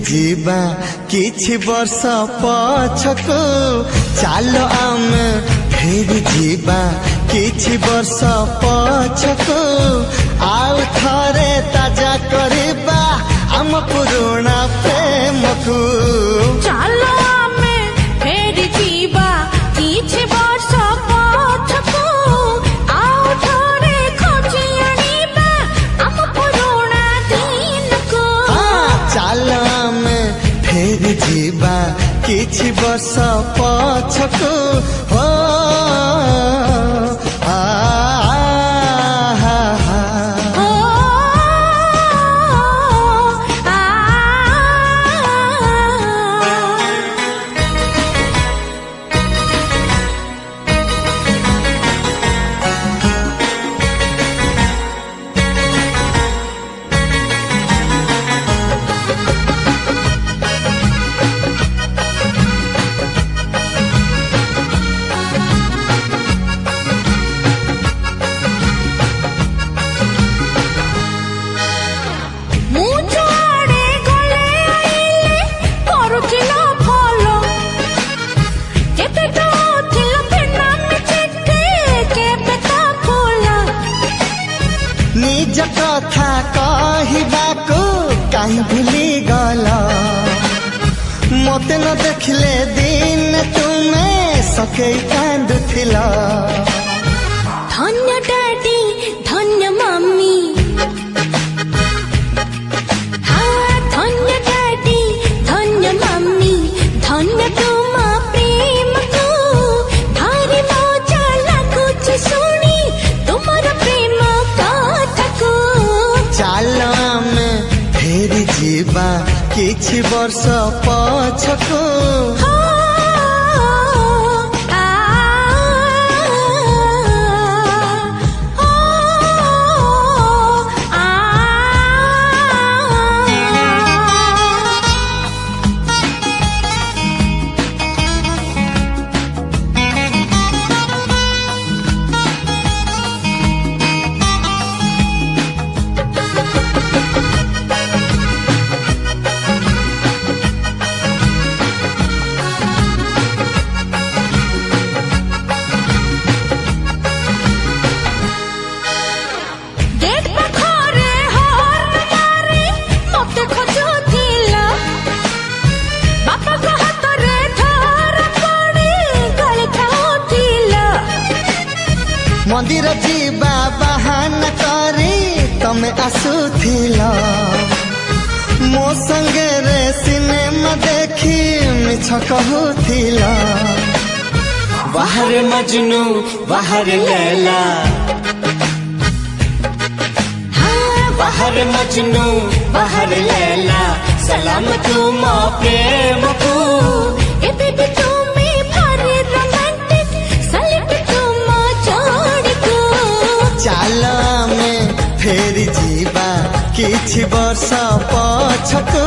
जीवा किछि वर्ष पछको चालो आमे फेरी जीवा किछि वर्ष पछको आउ थरे ताजा करिबा आम पुराना प्रेम को चालो आमे फेरी जीवा किछि वर्ष पछको आउ थरे खोजी आनिबा आम पुराना दिन को चालो आमे फेरी जीवा किछि वर्ष पछको हो निज कथा कहबाको कहीं भूली गल मते न देखले दिन तुम्हें सके कांदुथिला धन्य डैडी धन्य मम्मी धन्य डैडी धन्य मम्मी धन्य तुम प्रेम को भारी मजा लागुच सुनी तुमर प्रेम कथा को चालो आमे फेरी जीवा किछि वर्ष पछको मंदिर जीवा बहाना करी तमे आसुथिला मो संगे रे सिनेमा देखी मिछ कहूथिला बाहर मजनू बाहर लैला बाहर मजनू बाहर लैला सलाम तुम प्रेम को एबे भी तुम्हें भारी रोमांटिक सलिप तुम जोड़ी को चालो आमे फेरी जीवा किछि वर्ष पछको